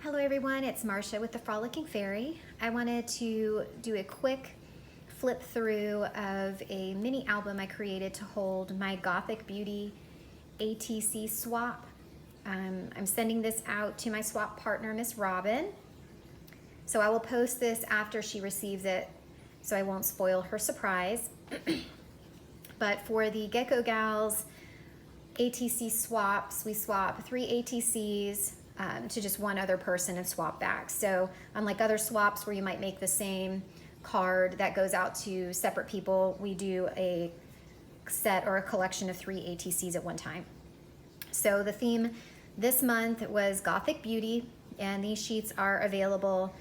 Hello everyone, it's Marcia with the Frolicking Fairy. I wanted to do a quick flip through of a mini album I created to hold my Gothic Beauty ATC swap. I'm sending this out to my swap partner, Miss Robin. So I will post this after she receives it, so I won't spoil her surprise. But for the Gecko Galz ATC swaps, we swap 3 ATCs to just one other person and swap back. So unlike other swaps where you might make the same card that goes out to separate people, we do a set or a collection of 3 ATCs at one time. So the theme this month was Gothic Beauty, and these sheets are available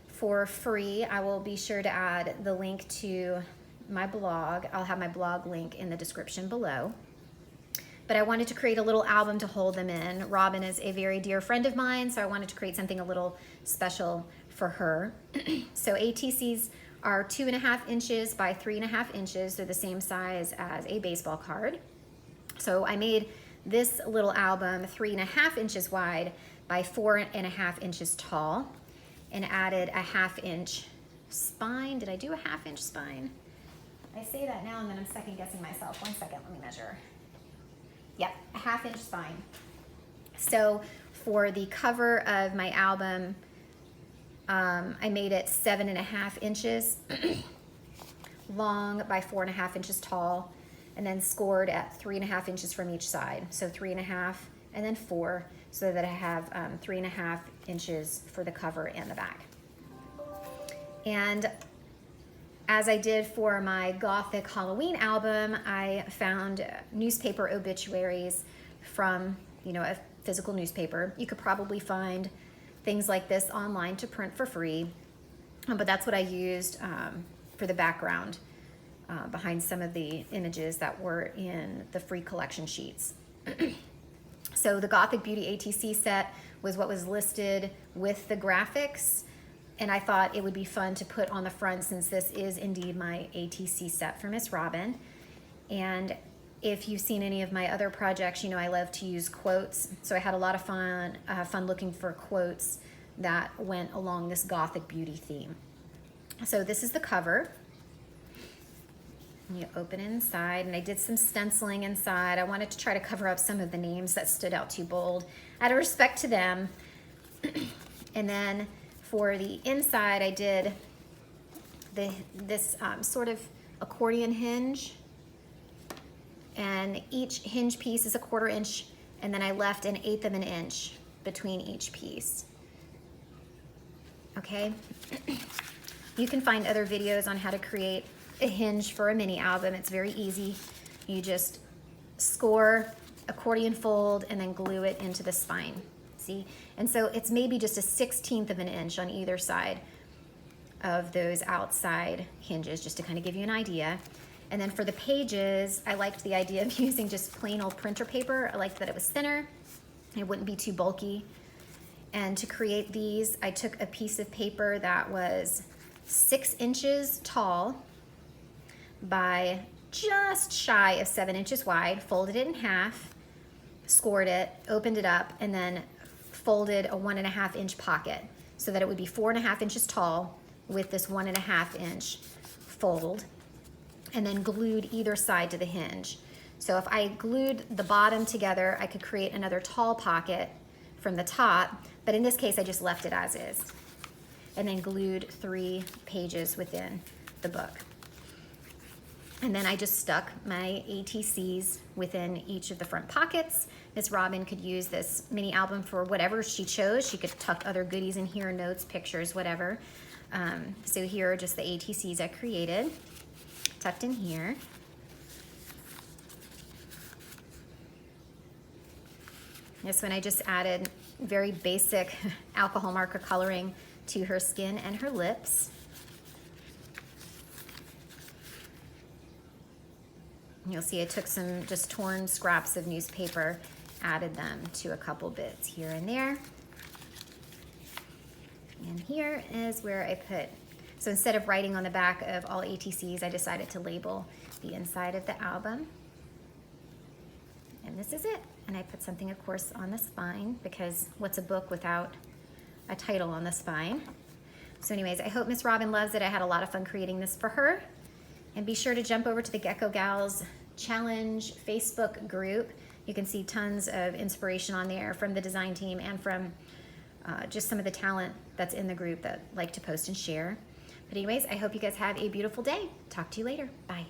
for free. I will be sure to add the link to my blog. I'll have my blog link in the description below. But I wanted to create a little album to hold them in. Robin is a very dear friend of mine, so I wanted to create something a little special for her. So ATCs are 2.5 inches by 3.5 inches. They're the same size as a baseball card. So I made this little album 3.5 inches wide by 4.5 inches tall and added a 1/2 inch spine. Did I do a 1/2 inch spine? I say that now and then I'm second guessing myself. 1 second, let me measure. Yep, a 1/2 inch spine. So for the cover of my album, I made it 7.5 inches long by 4.5 inches tall, and then scored at 3.5 inches from each side. So 3.5 and then 4, so that I have 3.5 inches for the cover and the back. And as I did for my Gothic Halloween album, I found newspaper obituaries from, a physical newspaper. You could probably find things like this online to print for free, but that's what I used for the background behind some of the images that were in the free collection sheets. So the Gothic Beauty ATC set was what was listed with the graphics, and I thought it would be fun to put on the front since this is indeed my ATC set for Miss Robin. And if you've seen any of my other projects, you know I love to use quotes. So I had a lot of fun looking for quotes that went along this Gothic Beauty theme. So this is the cover. You open it inside, and I did some stenciling inside. I wanted to try to cover up some of the names that stood out too bold out of respect to them. And then for the inside, I did this sort of accordion hinge, and each hinge piece is 1/4 inch, and then I left 1/8 of an inch between each piece. Okay, you can find other videos on how to create a hinge for a mini album. It's very easy. You just score, accordion fold, and then glue it into the spine. See? And so it's maybe just 1/16 of an inch on either side of those outside hinges, just to kind of give you an idea. And then for the pages, I liked the idea of using just plain old printer paper. I liked that it was thinner, it wouldn't be too bulky. And to create these, I took a piece of paper that was 6 inches tall by just shy of 7 inches wide, folded it in half, scored it, opened it up, and then folded a 1.5 inch pocket so that it would be 4.5 inches tall with this 1.5 inch fold, and then glued either side to the hinge. So if I glued the bottom together, I could create another tall pocket from the top, but in this case I just left it as is, and then glued 3 pages within the book. And then I just stuck my ATCs within each of the front pockets. Miss Robin could use this mini album for whatever she chose. She could tuck other goodies in here, notes, pictures, whatever. So here are just the ATCs I created, tucked in here. This one I just added very basic alcohol marker coloring to her skin and her lips. You'll see I took some just torn scraps of newspaper, added them to a couple bits here and there. And here is where I put, so instead of writing on the back of all ATCs, I decided to label the inside of the album. And this is it. And I put something, of course, on the spine, because what's a book without a title on the spine. So anyways, I hope Miss Robin loves it. I had a lot of fun creating this for her. And be sure to jump over to the Gecko Galz Challenge Facebook group. You can see tons of inspiration on there from the design team and from just some of the talent that's in the group that like to post and share. But anyways, I hope you guys have a beautiful day. Talk to you later. Bye.